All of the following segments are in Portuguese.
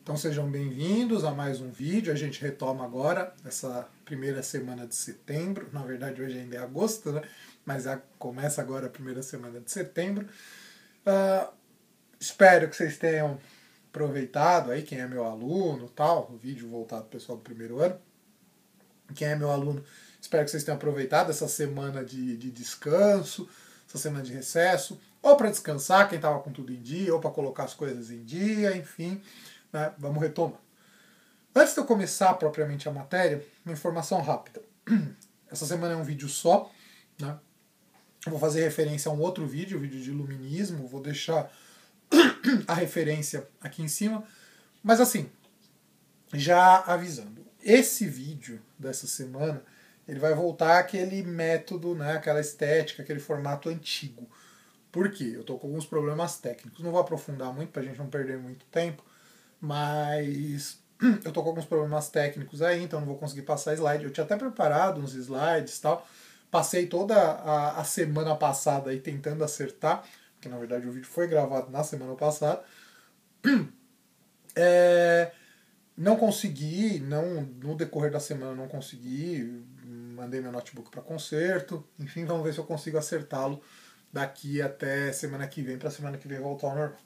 Então sejam bem-vindos a mais um vídeo. A gente retoma agora essa primeira semana de setembro. Na verdade hoje ainda é agosto, né? Mas começa agora a primeira semana de setembro. Espero que vocês tenham aproveitado aí, quem é meu aluno, tal, o vídeo voltado para o pessoal do primeiro ano. Quem é meu aluno, espero que vocês tenham aproveitado essa semana de descanso, essa semana de recesso, ou para descansar, quem estava com tudo em dia, ou para colocar as coisas em dia, enfim, né? Vamos retomar. Antes de eu começar propriamente a matéria, uma informação rápida. Essa semana é um vídeo só, né? Eu vou fazer referência a um outro vídeo, o vídeo de iluminismo, vou deixar a referência aqui em cima, mas assim, já avisando, esse vídeo dessa semana, ele vai voltar àquele método, né, aquela estética, aquele formato antigo. Por quê? Eu estou com alguns problemas técnicos, não vou aprofundar muito para a gente não perder muito tempo, mas eu estou com alguns problemas técnicos aí, então não vou conseguir passar slide. Eu tinha até preparado uns slides e tal, passei toda a semana passada aí tentando acertar, porque na verdade o vídeo foi gravado na semana passada. Não consegui, no decorrer da semana não consegui, mandei meu notebook para conserto, enfim, vamos ver se eu consigo acertá-lo daqui até semana que vem, para semana que vem voltar ao normal.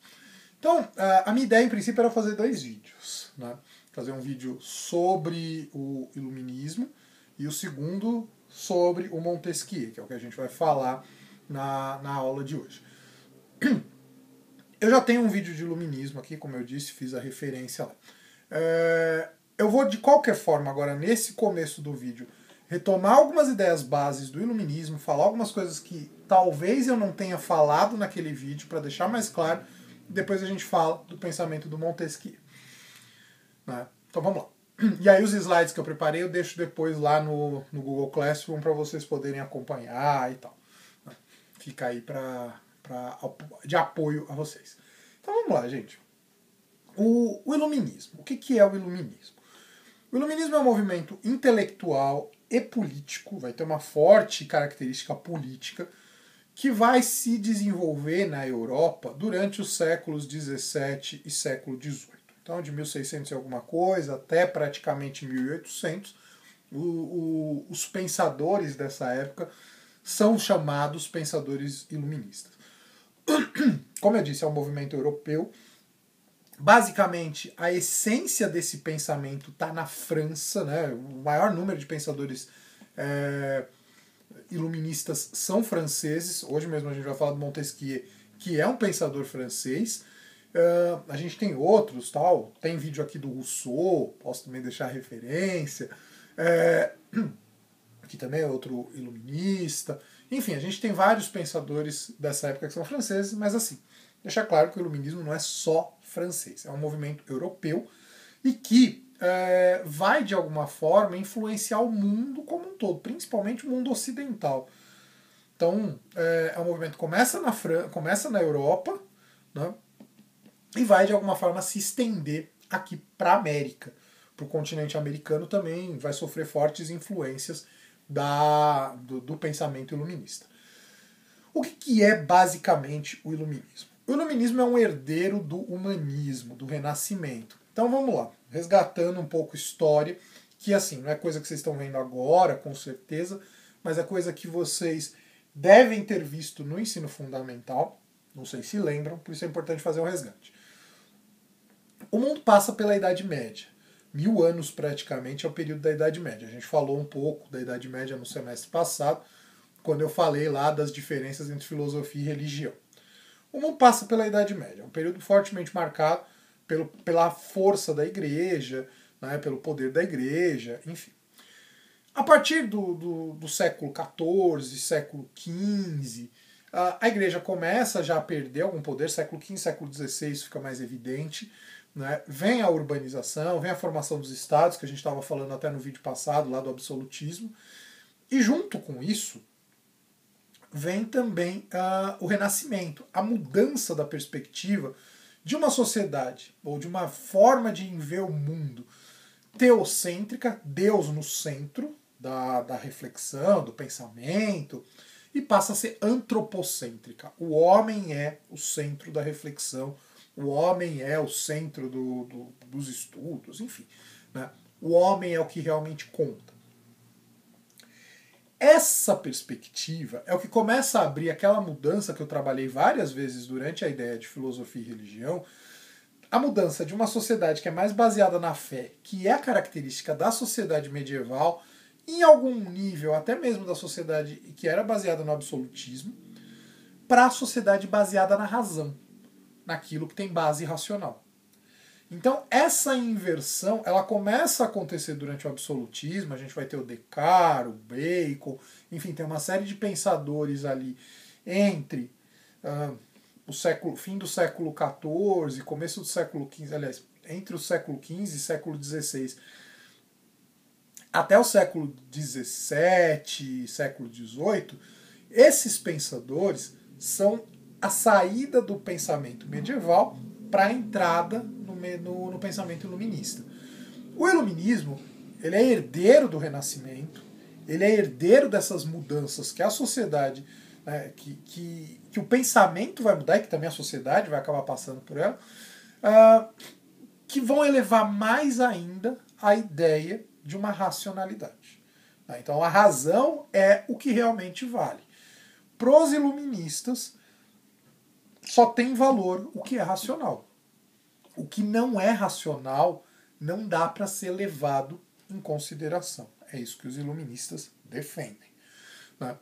Então, a minha ideia em princípio era fazer 2 vídeos, né? Fazer um vídeo sobre o iluminismo e o segundo sobre o Montesquieu, que é o que a gente vai falar na aula de hoje. Eu já tenho um vídeo de iluminismo aqui, como eu disse, fiz a referência lá. Eu vou, de qualquer forma, agora nesse começo do vídeo, retomar algumas ideias bases do iluminismo, falar algumas coisas que talvez eu não tenha falado naquele vídeo, para deixar mais claro, e depois a gente fala do pensamento do Montesquieu. Né? Então vamos lá. E aí os slides que eu preparei eu deixo depois lá no Google Classroom para vocês poderem acompanhar e tal. Fica aí de apoio a vocês. Então vamos lá, gente. O iluminismo. O que é o iluminismo? O iluminismo é um movimento intelectual e político, vai ter uma forte característica política, que vai se desenvolver na Europa durante os séculos XVII e século XVIII. Então, de 1600 e alguma coisa até praticamente 1800, os pensadores dessa época são chamados pensadores iluministas. Como eu disse, é um movimento europeu. Basicamente, a essência desse pensamento está na França, né? O maior número de pensadores iluministas são franceses. Hoje mesmo a gente vai falar do Montesquieu, que é um pensador francês. A gente tem outros, tal. Tem vídeo aqui do Rousseau, posso também deixar referência, que também é outro iluminista. Enfim, a gente tem vários pensadores dessa época que são franceses, mas assim, deixar claro que o iluminismo não é só francês, é um movimento europeu e que vai, de alguma forma, influenciar o mundo como um todo, principalmente o mundo ocidental. Então, é um movimento que começa na Europa, né, e vai, de alguma forma, se estender aqui para a América. Para o continente americano também vai sofrer fortes influências do pensamento iluminista. O que é basicamente o iluminismo? O iluminismo é um herdeiro do humanismo, do renascimento. Então vamos lá, resgatando um pouco história, que assim, não é coisa que vocês estão vendo agora, com certeza, mas é coisa que vocês devem ter visto no ensino fundamental, não sei se lembram, por isso é importante fazer um resgate. O mundo passa pela Idade Média. 1000 anos praticamente é o período da Idade Média. A gente falou um pouco da Idade Média no semestre passado, quando eu falei lá das diferenças entre filosofia e religião. O mundo passa pela Idade Média, é um período fortemente marcado pela força da igreja, né, pelo poder da igreja, enfim. A partir do século XIV, século XV, a igreja começa já a perder algum poder, século XV, século XVI fica mais evidente, né? Vem a urbanização, vem a formação dos estados, que a gente estava falando até no vídeo passado, lá do absolutismo, e junto com isso, vem também o renascimento, a mudança da perspectiva de uma sociedade, ou de uma forma de ver o mundo teocêntrica, Deus no centro da reflexão, do pensamento, e passa a ser antropocêntrica. O homem é o centro da reflexão, o homem é o centro dos estudos, enfim. Né? O homem é o que realmente conta. Essa perspectiva é o que começa a abrir aquela mudança que eu trabalhei várias vezes durante a ideia de filosofia e religião, a mudança de uma sociedade que é mais baseada na fé, que é a característica da sociedade medieval, em algum nível até mesmo da sociedade que era baseada no absolutismo, para a sociedade baseada na razão, naquilo que tem base racional. Então essa inversão ela começa a acontecer durante o absolutismo, a gente vai ter o Descartes, o Bacon, enfim, tem uma série de pensadores ali entre o fim do século XIV, começo do século XV, aliás, entre o século XV e século XVI, até o século XVII, século XVIII, esses pensadores são a saída do pensamento medieval para a entrada no pensamento iluminista. O iluminismo ele é herdeiro do Renascimento, ele é herdeiro dessas mudanças que a sociedade, que o pensamento vai mudar e que também a sociedade vai acabar passando por ela, que vão elevar mais ainda a ideia de uma racionalidade. Então a razão é o que realmente vale. Para os iluministas, só tem valor o que é racional. O que não é racional não dá para ser levado em consideração. É isso que os iluministas defendem. Né?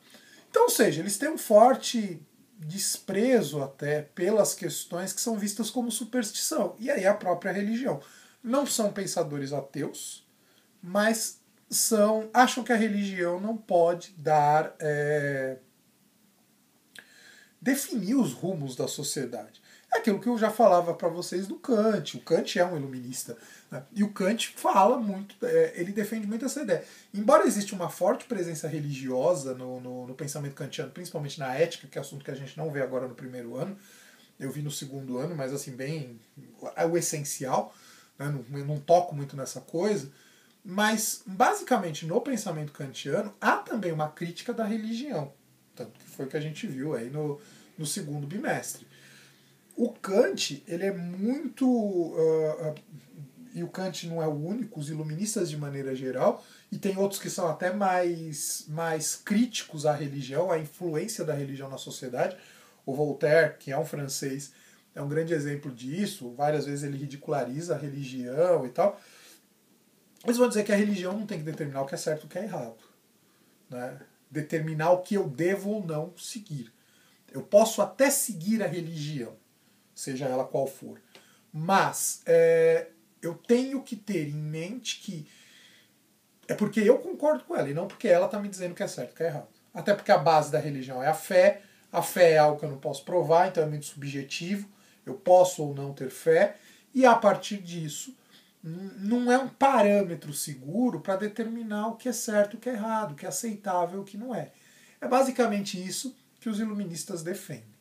Então, ou seja, eles têm um forte desprezo até pelas questões que são vistas como superstição. E aí a própria religião. Não são pensadores ateus, mas acham que a religião não pode dar... definir os rumos da sociedade. É aquilo que eu já falava para vocês do Kant. O Kant é um iluminista. Né? E o Kant fala muito, ele defende muito essa ideia. Embora exista uma forte presença religiosa no pensamento kantiano, principalmente na ética, que é assunto que a gente não vê agora no primeiro ano, eu vi no segundo ano, mas assim, bem é o essencial, né? não toco muito nessa coisa, mas basicamente no pensamento kantiano há também uma crítica da religião. Tanto que foi o que a gente viu aí no segundo bimestre. O Kant, ele é muito... e o Kant não é o único, os iluministas de maneira geral, e tem outros que são até mais críticos à religião, à influência da religião na sociedade. O Voltaire, que é um francês, é um grande exemplo disso. Várias vezes ele ridiculariza a religião e tal. Eles vão dizer que a religião não tem que determinar o que é certo e o que é errado. Né? Determinar o que eu devo ou não seguir. Eu posso até seguir a religião, seja ela qual for, mas eu tenho que ter em mente que é porque eu concordo com ela e não porque ela está me dizendo que é certo, que é errado. Até porque a base da religião é a fé é algo que eu não posso provar, então é muito subjetivo, eu posso ou não ter fé, e a partir disso não é um parâmetro seguro para determinar o que é certo e o que é errado, o que é aceitável e o que não é. É basicamente isso que os iluministas defendem.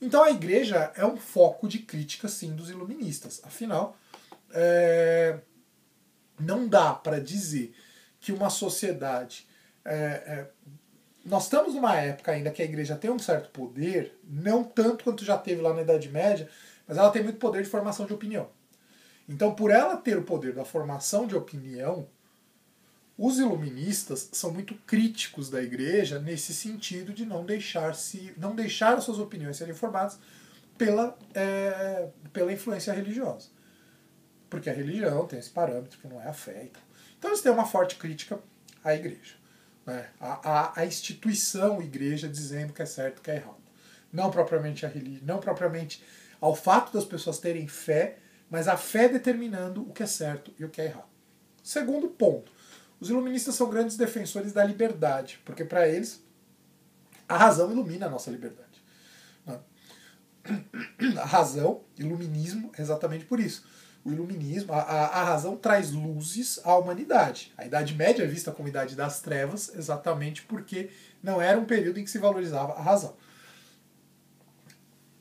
Então a igreja é um foco de crítica, sim, dos iluministas. Afinal, não dá para dizer que uma sociedade... nós estamos numa época ainda que a igreja tem um certo poder, não tanto quanto já teve lá na Idade Média, mas ela tem muito poder de formação de opinião. Então, por ela ter o poder da formação de opinião, os iluministas são muito críticos da igreja nesse sentido de não deixar as suas opiniões serem formadas pela influência religiosa. Porque a religião tem esse parâmetro que não é a fé e tal. Então eles têm uma forte crítica à igreja. Né? A instituição igreja dizendo que é certo e que é errado. Não propriamente a religião, não propriamente ao fato das pessoas terem fé, mas a fé determinando o que é certo e o que é errado. Segundo ponto. Os iluministas são grandes defensores da liberdade, porque para eles a razão ilumina a nossa liberdade. A razão, iluminismo, é exatamente por isso. O iluminismo, a razão traz luzes à humanidade. A Idade Média é vista como Idade das Trevas, exatamente porque não era um período em que se valorizava a razão.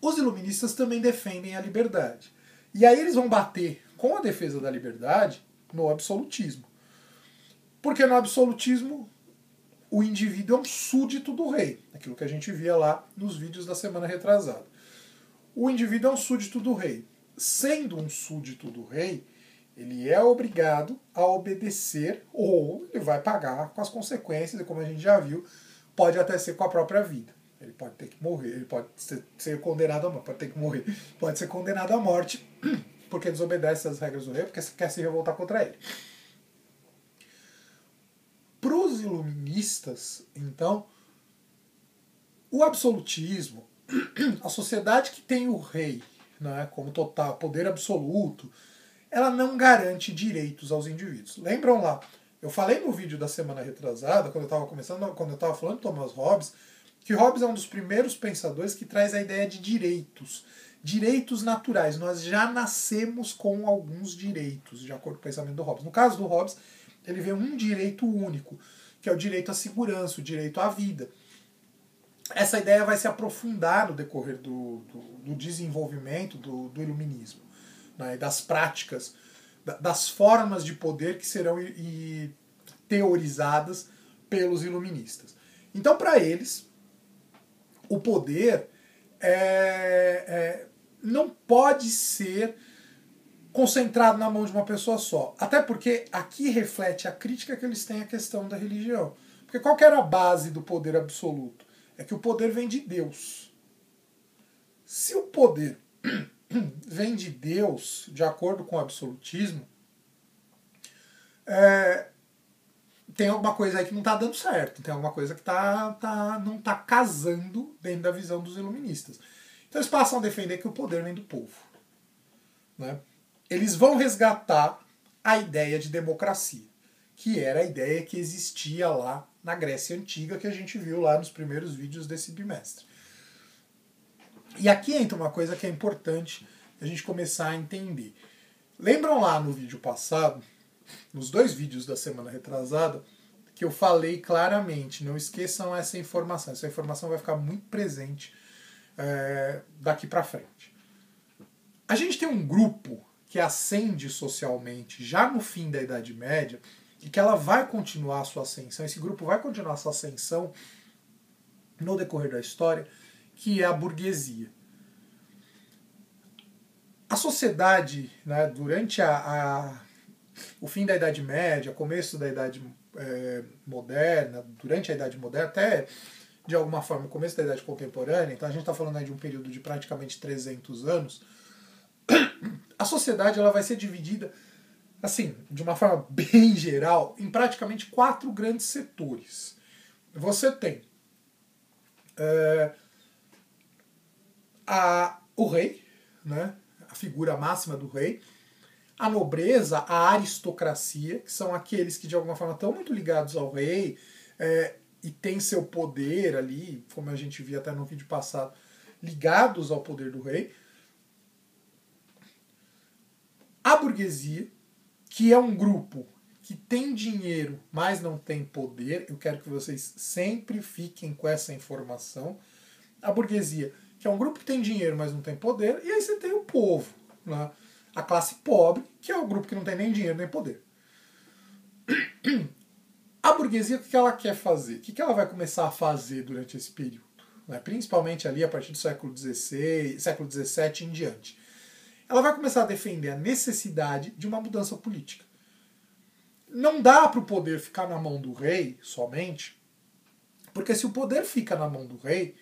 Os iluministas também defendem a liberdade. E aí eles vão bater com a defesa da liberdade no absolutismo. Porque no absolutismo o indivíduo é um súdito do rei. Aquilo que a gente via lá nos vídeos da semana retrasada. o indivíduo é um súdito do rei. Sendo um súdito do rei, ele é obrigado a obedecer ou ele vai pagar com as consequências, e como a gente já viu, pode até ser com a própria vida. Ele pode ter que morrer, ele pode ser condenado à morte, pode ter que morrer, pode ser condenado à morte porque desobedece às regras do rei, porque quer se revoltar contra ele. Para os iluministas, então, o absolutismo, a sociedade que tem o rei, né, como total poder absoluto, ela não garante direitos aos indivíduos. Lembram lá? Eu falei no vídeo da semana retrasada, quando eu estava falando de Thomas Hobbes, que Hobbes é um dos primeiros pensadores que traz a ideia de direitos. Direitos naturais. Nós já nascemos com alguns direitos, de acordo com o pensamento do Hobbes. No caso do Hobbes, ele vê um direito único, que é o direito à segurança, o direito à vida. Essa ideia vai se aprofundar no decorrer do desenvolvimento do iluminismo, né, das práticas, das formas de poder que serão teorizadas pelos iluministas. Então, para eles, o poder não pode ser concentrado na mão de uma pessoa só. Até porque aqui reflete a crítica que eles têm à questão da religião. Porque qual que era a base do poder absoluto? É que o poder vem de Deus. Se o poder vem de Deus, de acordo com o absolutismo, tem alguma coisa aí que não está dando certo, tem alguma coisa que não está casando dentro da visão dos iluministas. Então eles passam a defender que o poder vem do povo. Né? Eles vão resgatar a ideia de democracia, que era a ideia que existia lá na Grécia Antiga, que a gente viu lá nos primeiros vídeos desse bimestre. E aqui entra uma coisa que é importante a gente começar a entender. Lembram lá no vídeo passado, nos 2 vídeos da semana retrasada, que eu falei claramente, não esqueçam essa informação vai ficar muito presente daqui para frente. A gente tem um grupo que ascende socialmente já no fim da Idade Média e que ela vai continuar a sua ascensão, esse grupo vai continuar a sua ascensão no decorrer da história, que é a burguesia. A sociedade, né, durante o fim da Idade Média, começo da Idade Moderna, durante a Idade Moderna, até de alguma forma o começo da Idade Contemporânea, então a gente está falando aí de um período de praticamente 300 anos, a sociedade ela vai ser dividida, assim, de uma forma bem geral, em praticamente 4 grandes setores. Você tem o rei, né, a figura máxima do rei, a nobreza, a aristocracia, que são aqueles que de alguma forma estão muito ligados ao rei e têm seu poder ali, como a gente via até no vídeo passado, ligados ao poder do rei. A burguesia, que é um grupo que tem dinheiro, mas não tem poder. Eu quero que vocês sempre fiquem com essa informação. A burguesia, que é um grupo que tem dinheiro, mas não tem poder. E aí você tem o povo, né? A classe pobre, que é o grupo que não tem nem dinheiro nem poder. A burguesia, o que ela quer fazer? O que ela vai começar a fazer durante esse período? Né? Principalmente ali a partir do século XVII em diante. Ela vai começar a defender a necessidade de uma mudança política. Não dá para o poder ficar na mão do rei somente, porque se o poder fica na mão do rei,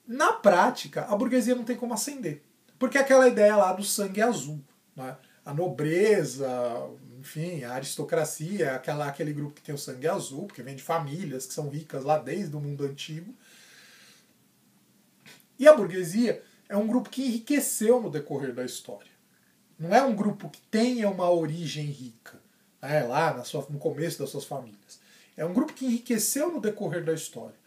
na prática, a burguesia não tem como ascender. Porque é aquela ideia lá do sangue azul, né? A nobreza, enfim, a aristocracia, aquele grupo que tem o sangue azul, porque vem de famílias que são ricas lá desde o mundo antigo. E a burguesia é um grupo que enriqueceu no decorrer da história. Não é um grupo que tenha uma origem rica, né, lá no começo das suas famílias. É um grupo que enriqueceu no decorrer da história.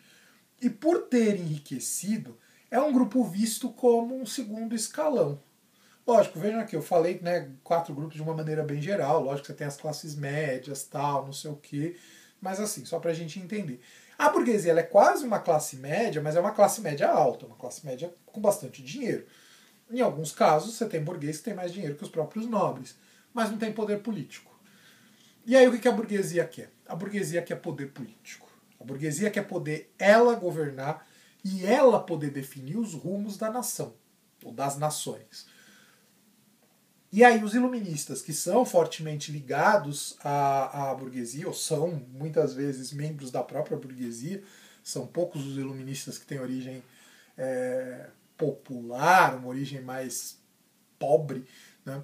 E por ter enriquecido, é um grupo visto como um segundo escalão. Lógico, vejam aqui, eu falei, né, 4 grupos de uma maneira bem geral. Lógico que você tem as classes médias, tal, não sei o quê. Mas assim, só pra gente entender. A burguesia ela é quase uma classe média, mas é uma classe média alta, uma classe média com bastante dinheiro. Em alguns casos, você tem burguês que tem mais dinheiro que os próprios nobres, mas não tem poder político. E aí o que a burguesia quer? A burguesia quer poder político. A burguesia quer poder ela governar e ela poder definir os rumos da nação, ou das nações. E aí os iluministas, que são fortemente ligados à burguesia, ou são muitas vezes membros da própria burguesia, são poucos os iluministas que têm origem popular, uma origem mais pobre, né?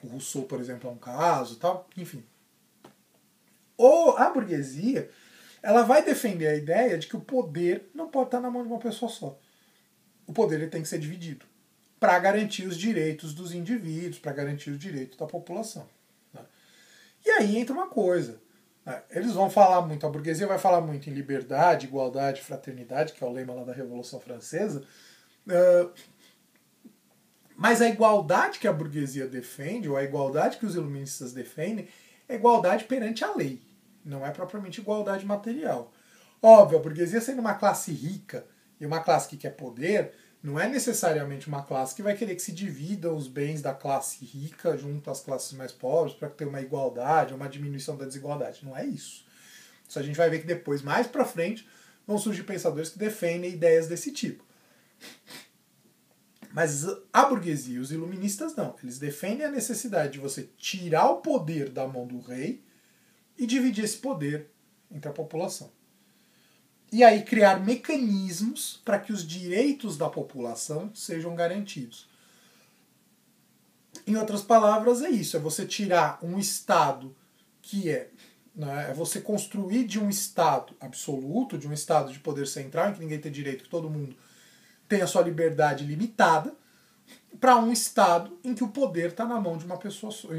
O Rousseau, por exemplo, é um caso, tal, enfim. Ou a burguesia, ela vai defender a ideia de que o poder não pode estar na mão de uma pessoa só. O poder ele tem que ser dividido para garantir os direitos dos indivíduos, para garantir os direitos da população. Né? E aí entra uma coisa. Né? Eles vão falar muito, a burguesia vai falar muito em liberdade, igualdade, fraternidade, que é o lema lá da Revolução Francesa. Mas a igualdade que a burguesia defende, ou a igualdade que os iluministas defendem, é igualdade perante a lei. Não é propriamente igualdade material. Óbvio, a burguesia sendo uma classe rica e uma classe que quer poder, não é necessariamente uma classe que vai querer que se dividam os bens da classe rica junto às classes mais pobres para ter uma igualdade, uma diminuição da desigualdade. Não é isso. Isso a gente vai ver que depois, mais para frente, vão surgir pensadores que defendem ideias desse tipo. Mas a burguesia e os iluministas não. Eles defendem a necessidade de você tirar o poder da mão do rei e dividir esse poder entre a população. E aí criar mecanismos para que os direitos da população sejam garantidos. Em outras palavras, é isso. É você tirar um Estado que é você construir de um Estado absoluto, de um Estado de poder central, em que ninguém tem direito, que todo mundo tem a sua liberdade limitada, para um Estado em que o poder está na mão de uma pessoa só,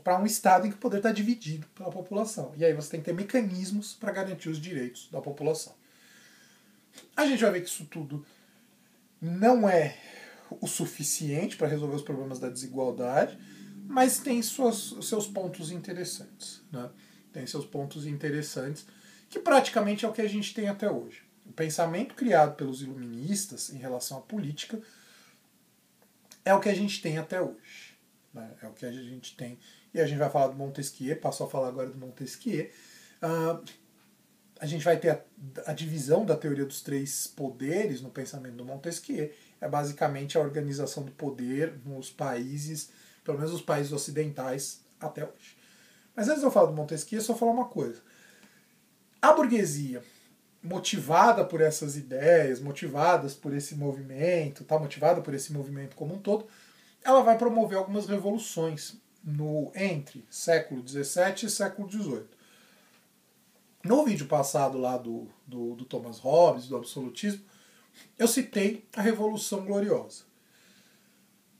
para um Estado em que o poder está dividido pela população. E aí você tem que ter mecanismos para garantir os direitos da população. A gente vai ver que isso tudo não é o suficiente para resolver os problemas da desigualdade, mas tem seus pontos interessantes. Né? Tem seus pontos interessantes, que praticamente é o que a gente tem até hoje. O pensamento criado pelos iluministas em relação à política é o que a gente tem até hoje. Né? É o que a gente tem. E a gente vai falar do Montesquieu, passou a falar agora do Montesquieu. A gente vai ter a divisão da teoria dos três poderes no pensamento do Montesquieu. É basicamente a organização do poder nos países, pelo menos os países ocidentais, até hoje. Mas antes de eu falar do Montesquieu, só falar uma coisa. A burguesia, motivada por essas ideias, motivadas por esse movimento, motivada por esse movimento como um todo, ela vai promover algumas revoluções entre século XVII e século XVIII. No vídeo passado lá do Thomas Hobbes, do absolutismo, eu citei a Revolução Gloriosa,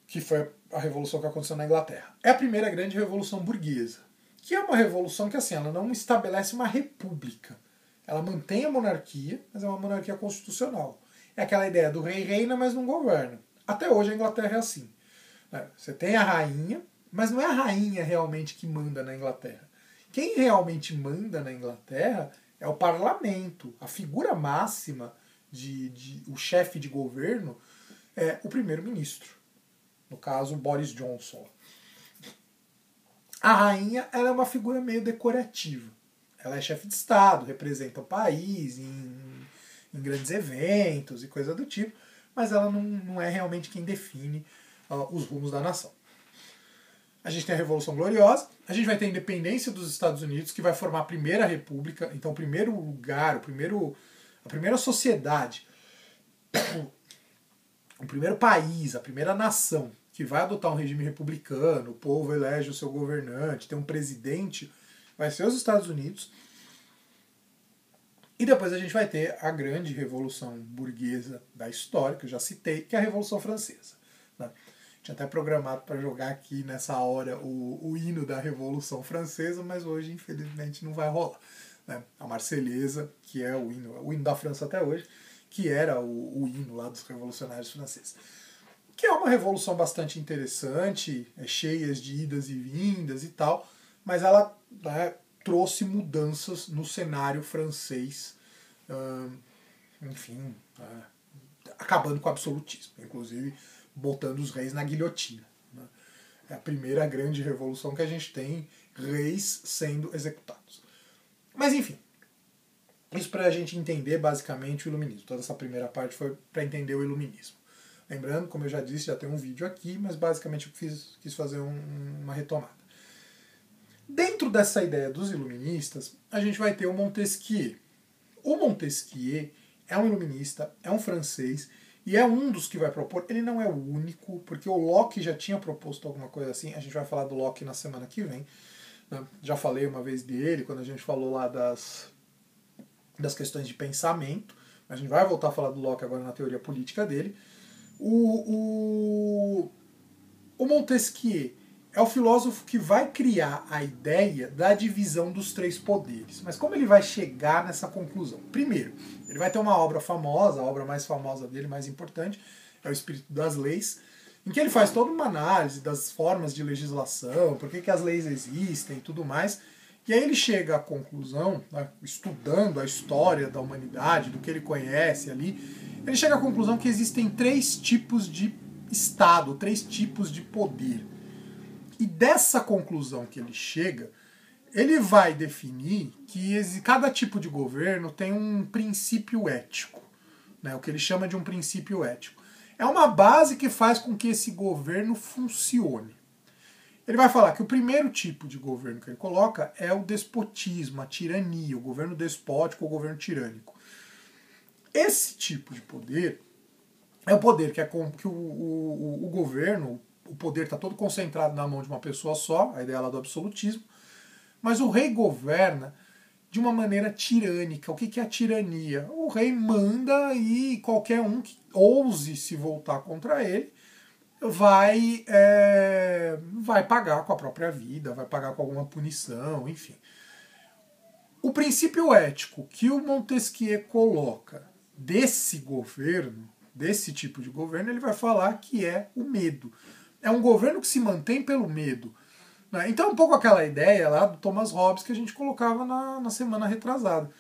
que foi a revolução que aconteceu na Inglaterra. É a primeira grande revolução burguesa, que é uma revolução que assim, ela não estabelece uma república. Ela mantém a monarquia, mas é uma monarquia constitucional. É aquela ideia do rei reina, mas não governa. Até hoje a Inglaterra é assim. Você tem a rainha, mas não é a rainha realmente que manda na Inglaterra. Quem realmente manda na Inglaterra é o parlamento. A figura máxima, o chefe de governo, é o primeiro-ministro. No caso, Boris Johnson. A rainha ela é uma figura meio decorativa. Ela é chefe de Estado, representa o país em grandes eventos e coisa do tipo, mas ela não é realmente quem define os rumos da nação. A gente tem a Revolução Gloriosa, a gente vai ter a independência dos Estados Unidos, que vai formar a primeira república, então o primeiro lugar, a primeira sociedade, o primeiro país, a primeira nação que vai adotar um regime republicano, o povo elege o seu governante, tem um presidente, vai ser os Estados Unidos. E depois a gente vai ter a grande revolução burguesa da história, que eu já citei, que é a Revolução Francesa. Né? Tinha até programado para jogar aqui nessa hora o hino da Revolução Francesa, mas hoje, infelizmente, não vai rolar. Né? A Marselhesa, que é o hino da França até hoje, que era o hino lá dos revolucionários franceses. Que é uma revolução bastante interessante, cheia de idas e vindas e tal, mas ela trouxe mudanças no cenário francês, enfim, acabando com o absolutismo, inclusive botando os reis na guilhotina. Né? É a primeira grande revolução que a gente tem reis sendo executados. Mas enfim, Isso para a gente entender basicamente o iluminismo. Toda essa primeira parte foi para entender o iluminismo. Lembrando, como eu já disse, já tem um vídeo aqui, mas basicamente eu quis fazer uma retomada. Dentro dessa ideia dos iluministas, a gente vai ter o Montesquieu. O Montesquieu é um iluminista, é um francês, e é um dos que vai propor. Ele não é o único, porque o Locke já tinha proposto alguma coisa assim. A gente vai falar do Locke na semana que vem. Né? Já falei uma vez dele, quando a gente falou lá das questões de pensamento. A gente vai voltar a falar do Locke agora na teoria política dele. O Montesquieu é o filósofo que vai criar a ideia da divisão dos três poderes. Mas como ele vai chegar nessa conclusão? Primeiro, ele vai ter uma obra famosa, a obra mais famosa dele, mais importante, é o Espírito das Leis, em que ele faz toda uma análise das formas de legislação, por que as leis existem e tudo mais. E aí ele chega à conclusão, né, estudando a história da humanidade, do que ele conhece ali, ele chega à conclusão que existem três tipos de Estado, três tipos de poder. E dessa conclusão que ele chega, ele vai definir que cada tipo de governo tem um princípio ético, né, o que ele chama de um princípio ético. É uma base que faz com que esse governo funcione. Ele vai falar que o primeiro tipo de governo que ele coloca é o despotismo, a tirania, o governo despótico ou o governo tirânico. Esse tipo de poder é o poder que o governo, o poder está todo concentrado na mão de uma pessoa só, a ideia lá do absolutismo, mas o rei governa de uma maneira tirânica. O que é a tirania? O rei manda e qualquer um que ouse se voltar contra ele vai pagar com a própria vida, vai pagar com alguma punição, enfim. O princípio ético que o Montesquieu coloca desse governo, desse tipo de governo, ele vai falar que é o medo. É um governo que se mantém pelo medo. Né? Então é um pouco aquela ideia lá do Thomas Hobbes que a gente colocava na semana retrasada.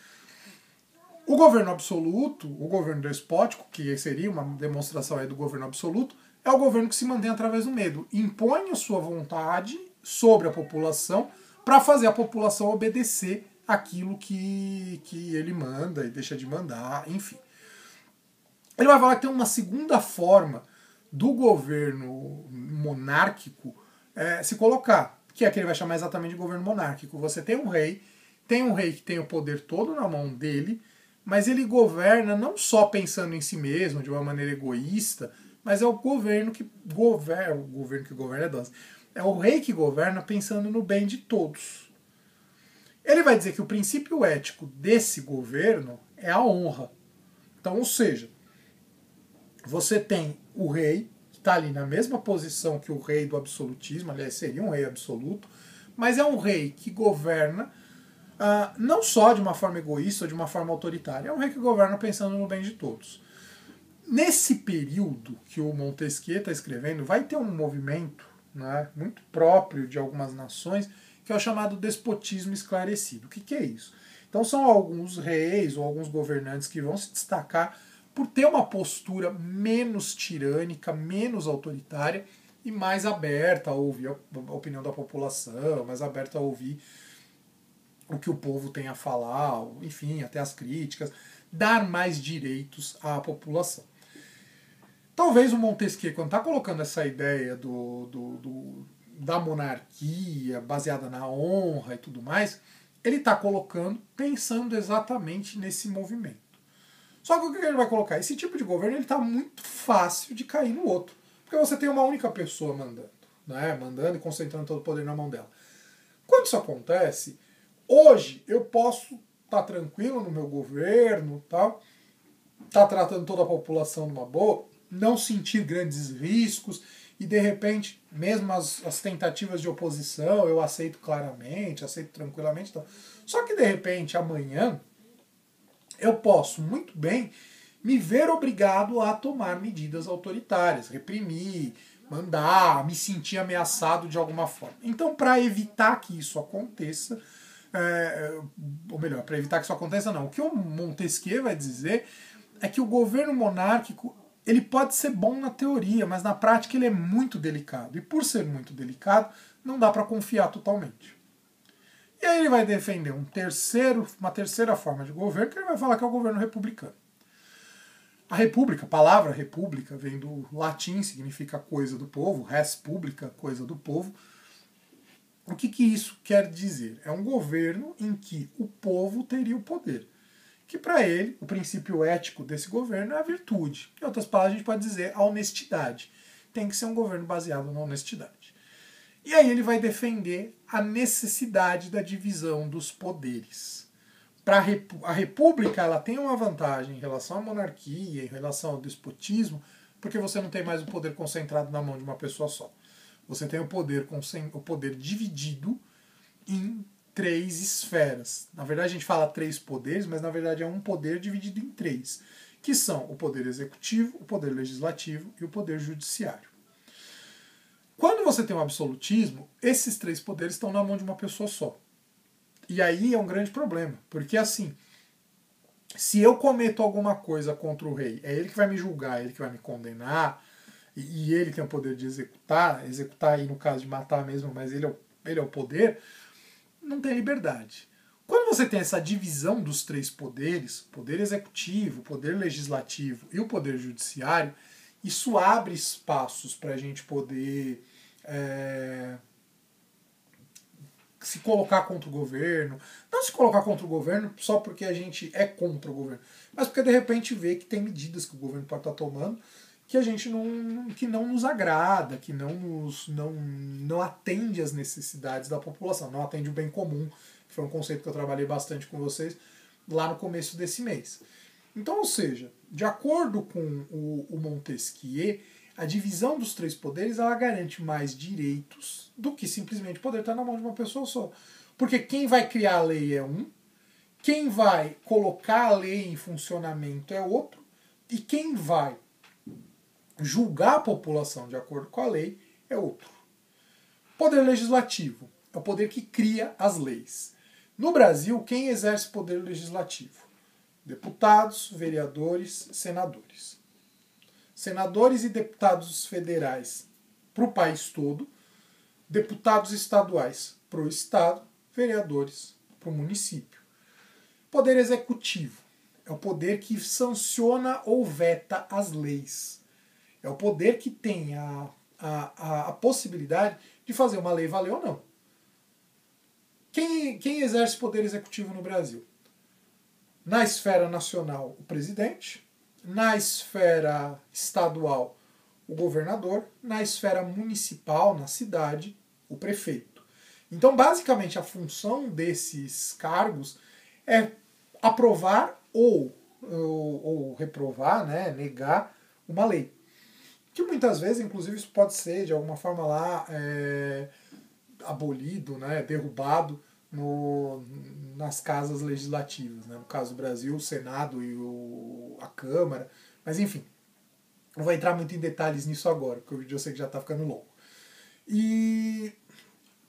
O governo absoluto, o governo despótico, que seria uma demonstração aí do governo absoluto, é o governo que se mantém através do medo. Impõe a sua vontade sobre a população para fazer a população obedecer aquilo que ele manda e deixa de mandar, enfim. Ele vai falar que tem uma segunda forma do governo monárquico se colocar, que é que ele vai chamar exatamente de governo monárquico. Você tem um rei que tem o poder todo na mão dele, mas ele governa não só pensando em si mesmo, de uma maneira egoísta, mas é o governo que governa, é o rei que governa pensando no bem de todos. Ele vai dizer que o princípio ético desse governo é a honra. Então, ou seja, você tem o rei, que está ali na mesma posição que o rei do absolutismo, aliás, seria um rei absoluto, mas é um rei que governa não só de uma forma egoísta ou de uma forma autoritária, é um rei que governa pensando no bem de todos. Nesse período que o Montesquieu está escrevendo, vai ter um movimento, né, muito próprio de algumas nações, que é o chamado despotismo esclarecido. O que é isso? Então são alguns reis ou alguns governantes que vão se destacar por ter uma postura menos tirânica, menos autoritária e mais aberta a ouvir a opinião da população, mais aberta a ouvir o que o povo tem a falar, enfim, até as críticas, dar mais direitos à população. Talvez o Montesquieu, quando está colocando essa ideia da monarquia baseada na honra e tudo mais, ele está colocando, pensando exatamente nesse movimento. Só que o que ele vai colocar? Esse tipo de governo está muito fácil de cair no outro. Porque você tem uma única pessoa mandando, né? Mandando e concentrando todo o poder na mão dela. Quando isso acontece, hoje eu posso estar tranquilo no meu governo, tá tratando toda a população numa boa, não sentir grandes riscos e de repente, mesmo as tentativas de oposição, eu aceito claramente, aceito tranquilamente. Só que de repente, amanhã, eu posso muito bem me ver obrigado a tomar medidas autoritárias, reprimir, mandar, me sentir ameaçado de alguma forma. Então, para evitar que isso aconteça, ou melhor, para evitar que isso aconteça não, o que o Montesquieu vai dizer é que o governo monárquico ele pode ser bom na teoria, mas na prática ele é muito delicado. E por ser muito delicado, não dá para confiar totalmente. E aí ele vai defender uma terceira forma de governo, que ele vai falar que é o governo republicano. A república, a palavra república, vem do latim, significa coisa do povo, res publica, coisa do povo. O que isso quer dizer? É um governo em que o povo teria o poder. Que para ele, o princípio ético desse governo é a virtude. Em outras palavras, a gente pode dizer a honestidade. Tem que ser um governo baseado na honestidade. E aí ele vai defender a necessidade da divisão dos poderes. A república ela tem uma vantagem em relação à monarquia, em relação ao despotismo, porque você não tem mais o poder concentrado na mão de uma pessoa só. Você tem o poder dividido em 3 esferas. Na verdade a gente fala 3 poderes, mas na verdade é um poder dividido em 3, que são o poder executivo, o poder legislativo e o poder judiciário. Quando você tem um absolutismo, esses 3 poderes estão na mão de uma pessoa só. E aí é um grande problema, porque assim, se eu cometo alguma coisa contra o rei, é ele que vai me julgar, é ele que vai me condenar, e ele tem o poder de executar aí no caso de matar mesmo, mas ele é o poder, não tem liberdade. Quando você tem essa divisão dos 3 poderes, poder executivo, poder legislativo e o poder judiciário, isso abre espaços para a gente poder se colocar contra o governo. Não se colocar contra o governo só porque a gente é contra o governo, mas porque de repente vê que tem medidas que o governo pode estar tomando que a gente não nos agrada, que não atende às necessidades da população, não atende o bem comum, que foi um conceito que eu trabalhei bastante com vocês lá no começo desse mês. Então, ou seja, de acordo com o Montesquieu, a divisão dos 3 poderes ela garante mais direitos do que simplesmente poder estar na mão de uma pessoa só. Porque quem vai criar a lei é um, quem vai colocar a lei em funcionamento é outro, e quem vai julgar a população de acordo com a lei é outro. Poder legislativo é o poder que cria as leis. No Brasil, quem exerce poder legislativo? Deputados, vereadores, senadores. Senadores e deputados federais para o país todo, deputados estaduais para o estado, vereadores para o município. Poder executivo é o poder que sanciona ou veta as leis. É o poder que tem a possibilidade de fazer uma lei valer ou não. Quem exerce poder executivo no Brasil? Na esfera nacional, o presidente. Na esfera estadual, o governador. Na esfera municipal, na cidade, o prefeito. Então, basicamente, a função desses cargos é aprovar ou reprovar, né, negar uma lei. Que muitas vezes, inclusive, isso pode ser, de alguma forma lá, abolido, né, derrubado nas casas legislativas. Né? No caso do Brasil, o Senado e a Câmara. Mas, enfim, não vou entrar muito em detalhes nisso agora, porque o vídeo eu sei que já está ficando longo. E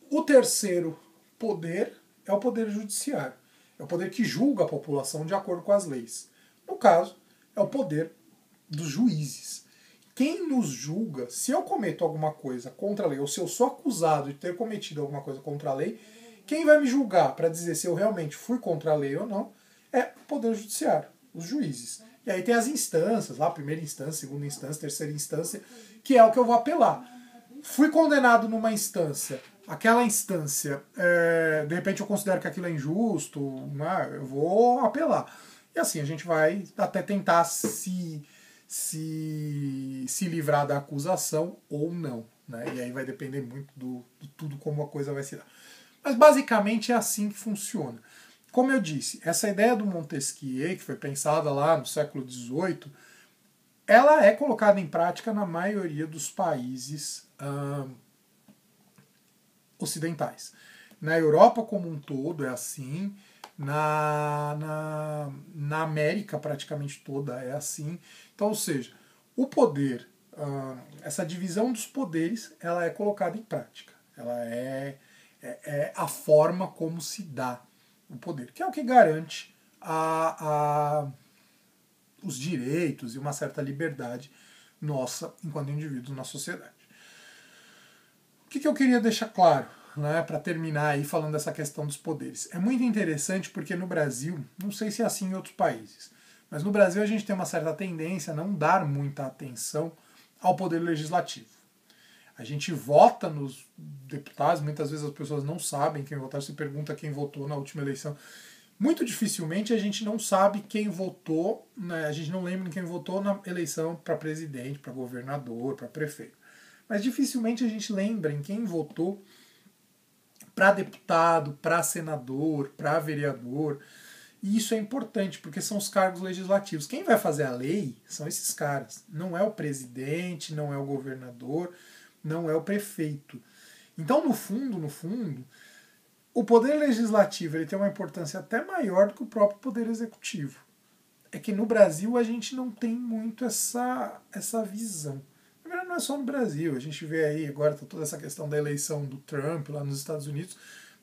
o terceiro poder é o poder judiciário. É o poder que julga a população de acordo com as leis. No caso, é o poder dos juízes. Quem nos julga, se eu cometo alguma coisa contra a lei, ou se eu sou acusado de ter cometido alguma coisa contra a lei, quem vai me julgar para dizer se eu realmente fui contra a lei ou não é o Poder Judiciário, os juízes. E aí tem as instâncias, lá, primeira instância, segunda instância, terceira instância, que é o que eu vou apelar. Fui condenado numa instância, aquela instância, de repente eu considero que aquilo é injusto, né, eu vou apelar. E assim a gente vai até tentar se livrar da acusação ou não. Né? E aí vai depender muito de tudo como a coisa vai se dar. Mas basicamente é assim que funciona. Como eu disse, essa ideia do Montesquieu, que foi pensada lá no século XVIII, ela é colocada em prática na maioria dos países ocidentais. Na Europa como um todo é assim, na América praticamente toda é assim. Então, ou seja, o poder, essa divisão dos poderes, ela é colocada em prática. Ela é a forma como se dá o poder, que é o que garante os direitos e uma certa liberdade nossa enquanto indivíduos na sociedade. O que eu queria deixar claro né, para terminar aí falando dessa questão dos poderes. É muito interessante porque no Brasil, não sei se é assim em outros países, mas no Brasil a gente tem uma certa tendência a não dar muita atenção ao poder legislativo. A gente vota nos deputados, muitas vezes as pessoas não sabem quem votar, se pergunta quem votou na última eleição. Muito dificilmente a gente não sabe quem votou, né, a gente não lembra quem votou na eleição para presidente, para governador, para prefeito. Mas dificilmente a gente lembra em quem votou para deputado, para senador, para vereador. E isso é importante, porque são os cargos legislativos. Quem vai fazer a lei são esses caras. Não é o presidente, não é o governador, não é o prefeito. Então, no fundo, o poder legislativo ele tem uma importância até maior do que o próprio poder executivo. É que no Brasil a gente não tem muito essa visão. Na verdade, não é só no Brasil. A gente vê aí agora toda essa questão da eleição do Trump lá nos Estados Unidos,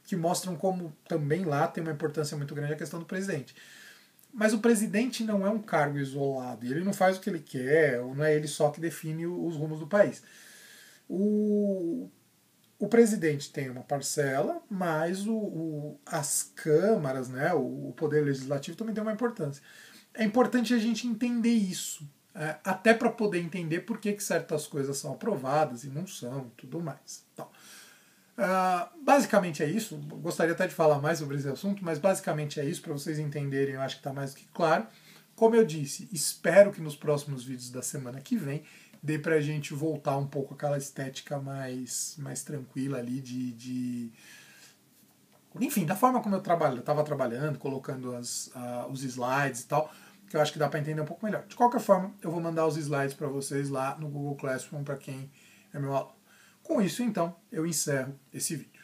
que mostram como também lá tem uma importância muito grande a questão do presidente. Mas o presidente não é um cargo isolado. Ele não faz o que ele quer, ou não é ele só que define os rumos do país. O presidente tem uma parcela, mas as câmaras, né, o poder legislativo também tem uma importância. É importante a gente entender isso, até para poder entender por que certas coisas são aprovadas e não são e tudo mais. Então, basicamente é isso. Gostaria até de falar mais sobre esse assunto, mas basicamente é isso, para vocês entenderem, eu acho que está mais do que claro. Como eu disse, espero que nos próximos vídeos da semana que vem dê pra gente voltar um pouco àquela estética mais tranquila ali enfim, da forma como eu estava trabalhando, colocando os slides e tal, que eu acho que dá para entender um pouco melhor. De qualquer forma, eu vou mandar os slides para vocês lá no Google Classroom para quem é meu aluno. Com isso, então, eu encerro esse vídeo.